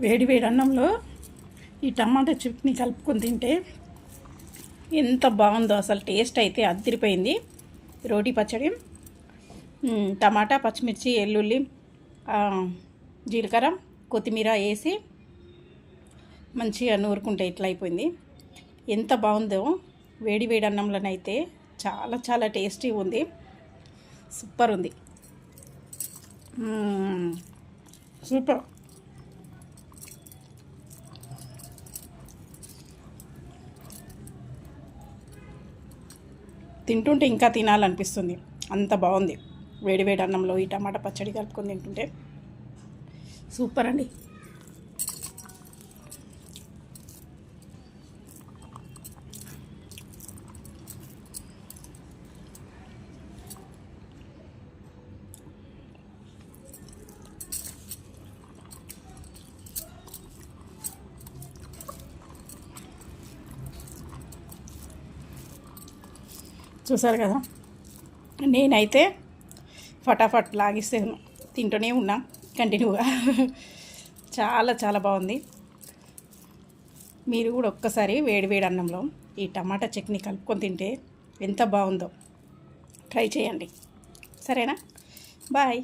వేడి వేడి అన్నంలో ఈ టమాటా చట్నీ కలుపుకొని తింటే ఎంత బాగుందో అసలు. టేస్ట్ అయితే అదిరిపోయింది. రోటీ పచ్చడి, టమాటా, పచ్చిమిర్చి, ఎల్లుల్లి, జీలకర్ర, కొత్తిమీర వేసి మంచిగా నూరుకుంటే ఇట్లా అయిపోయింది. ఎంత బాగుందో. వేడి వేడి అన్నంలోనైతే చాలా చాలా టేస్టీ ఉంది. సూపర్ ఉంది. సూపర్. తింటుంటే ఇంకా తినాలనిపిస్తుంది, అంత బాగుంది. వేడి వేడి అన్నంలో ఈ టమాటా పచ్చడి కలుపుకొని తింటుంటే సూపర్ అండి. చూసారు కదా, నేనైతే ఫటాఫట్ లాగిస్తే తింటూనే ఉన్నా కంటిన్యూగా. చాలా చాలా బాగుంది. మీరు కూడా ఒక్కసారి వేడి వేడి అన్నంలో ఈ టమాటా చట్నీ కలుపుకొని తింటే ఎంత బాగుందో ట్రై చేయండి. సరేనా? బాయ్.